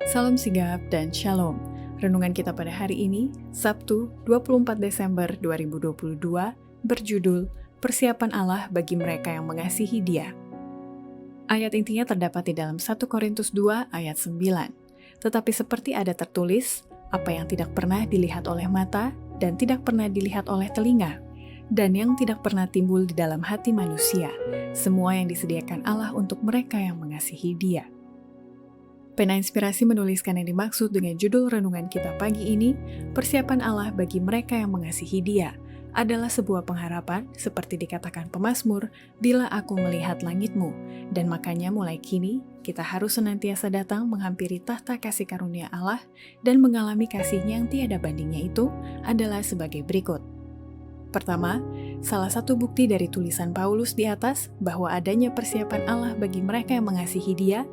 Salam sigap dan shalom. Renungan kita pada hari ini, Sabtu 24 Desember 2022, berjudul Persiapan Allah bagi mereka yang mengasihi Dia. Ayat intinya terdapat di dalam 1 Korintus 2 ayat 9. Tetapi seperti ada tertulis, apa yang tidak pernah dilihat oleh mata dan tidak pernah dilihat oleh telinga, dan yang tidak pernah timbul di dalam hati manusia, semua yang disediakan Allah untuk mereka yang mengasihi Dia. Pena Inspirasi menuliskan yang dimaksud dengan judul renungan kita pagi ini, persiapan Allah bagi mereka yang mengasihi Dia, adalah sebuah pengharapan seperti dikatakan pemazmur, bila aku melihat langitmu, dan makanya mulai kini kita harus senantiasa datang menghampiri tahta kasih karunia Allah dan mengalami kasih-Nya yang tiada bandingnya itu adalah sebagai berikut. Pertama, salah satu bukti dari tulisan Paulus di atas bahwa adanya persiapan Allah bagi mereka yang mengasihi Dia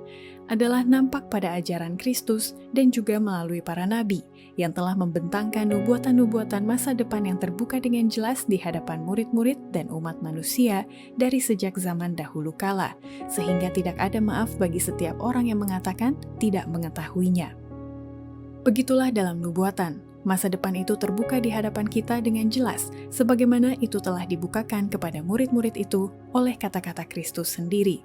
adalah nampak pada ajaran Kristus dan juga melalui para nabi yang telah membentangkan nubuatan-nubuatan masa depan yang terbuka dengan jelas di hadapan murid-murid dan umat manusia dari sejak zaman dahulu kala, sehingga tidak ada maaf bagi setiap orang yang mengatakan tidak mengetahuinya. Begitulah dalam nubuatan. Masa depan itu terbuka di hadapan kita dengan jelas, sebagaimana itu telah dibukakan kepada murid-murid itu oleh kata-kata Kristus sendiri.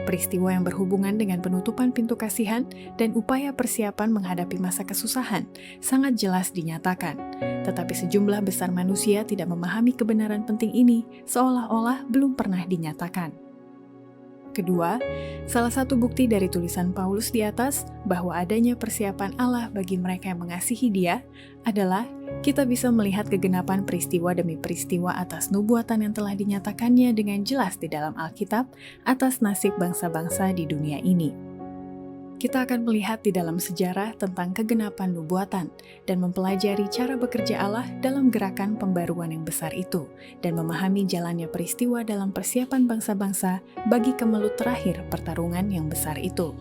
Peristiwa yang berhubungan dengan penutupan pintu kasihan dan upaya persiapan menghadapi masa kesusahan sangat jelas dinyatakan. Tetapi sejumlah besar manusia tidak memahami kebenaran penting ini, seolah-olah belum pernah dinyatakan. Kedua, salah satu bukti dari tulisan Paulus di atas bahwa adanya persiapan Allah bagi mereka yang mengasihi Dia adalah kita bisa melihat kegenapan peristiwa demi peristiwa atas nubuatan yang telah dinyatakannya dengan jelas di dalam Alkitab atas nasib bangsa-bangsa di dunia ini. Kita akan melihat di dalam sejarah tentang kegenapan nubuatan dan mempelajari cara bekerja Allah dalam gerakan pembaruan yang besar itu dan memahami jalannya peristiwa dalam persiapan bangsa-bangsa bagi kemelut terakhir pertarungan yang besar itu.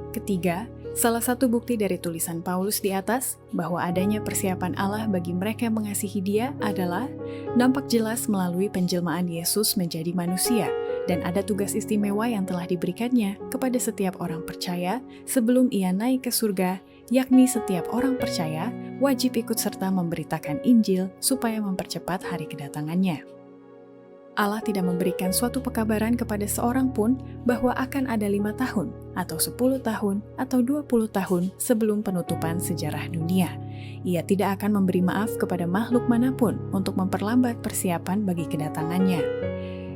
Ketiga, salah satu bukti dari tulisan Paulus di atas bahwa adanya persiapan Allah bagi mereka yang mengasihi Dia adalah nampak jelas melalui penjelmaan Yesus menjadi manusia, dan ada tugas istimewa yang telah diberikannya kepada setiap orang percaya sebelum Ia naik ke surga, yakni setiap orang percaya wajib ikut serta memberitakan Injil supaya mempercepat hari kedatangannya. Allah tidak memberikan suatu pekabaran kepada seorang pun bahwa akan ada 5 tahun, atau 10 tahun, atau 20 tahun sebelum penutupan sejarah dunia. Ia tidak akan memberi maaf kepada makhluk manapun untuk memperlambat persiapan bagi kedatangannya.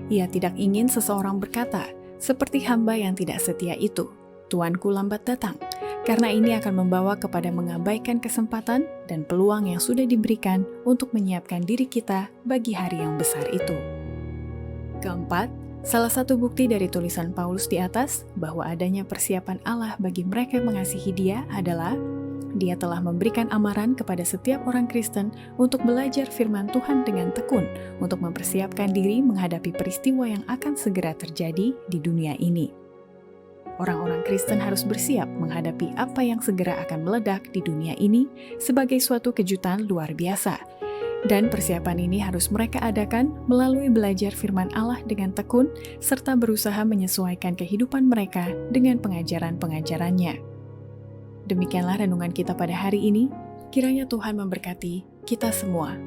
Ia tidak ingin seseorang berkata, seperti hamba yang tidak setia itu, Tuanku lambat datang, karena ini akan membawa kepada mengabaikan kesempatan dan peluang yang sudah diberikan untuk menyiapkan diri kita bagi hari yang besar itu. Keempat, salah satu bukti dari tulisan Paulus di atas bahwa adanya persiapan Allah bagi mereka yang mengasihi Dia adalah Dia telah memberikan amaran kepada setiap orang Kristen untuk belajar firman Tuhan dengan tekun untuk mempersiapkan diri menghadapi peristiwa yang akan segera terjadi di dunia ini. Orang-orang Kristen harus bersiap menghadapi apa yang segera akan meledak di dunia ini sebagai suatu kejutan luar biasa. Dan persiapan ini harus mereka adakan melalui belajar firman Allah dengan tekun, serta berusaha menyesuaikan kehidupan mereka dengan pengajaran-pengajarannya. Demikianlah renungan kita pada hari ini, kiranya Tuhan memberkati kita semua.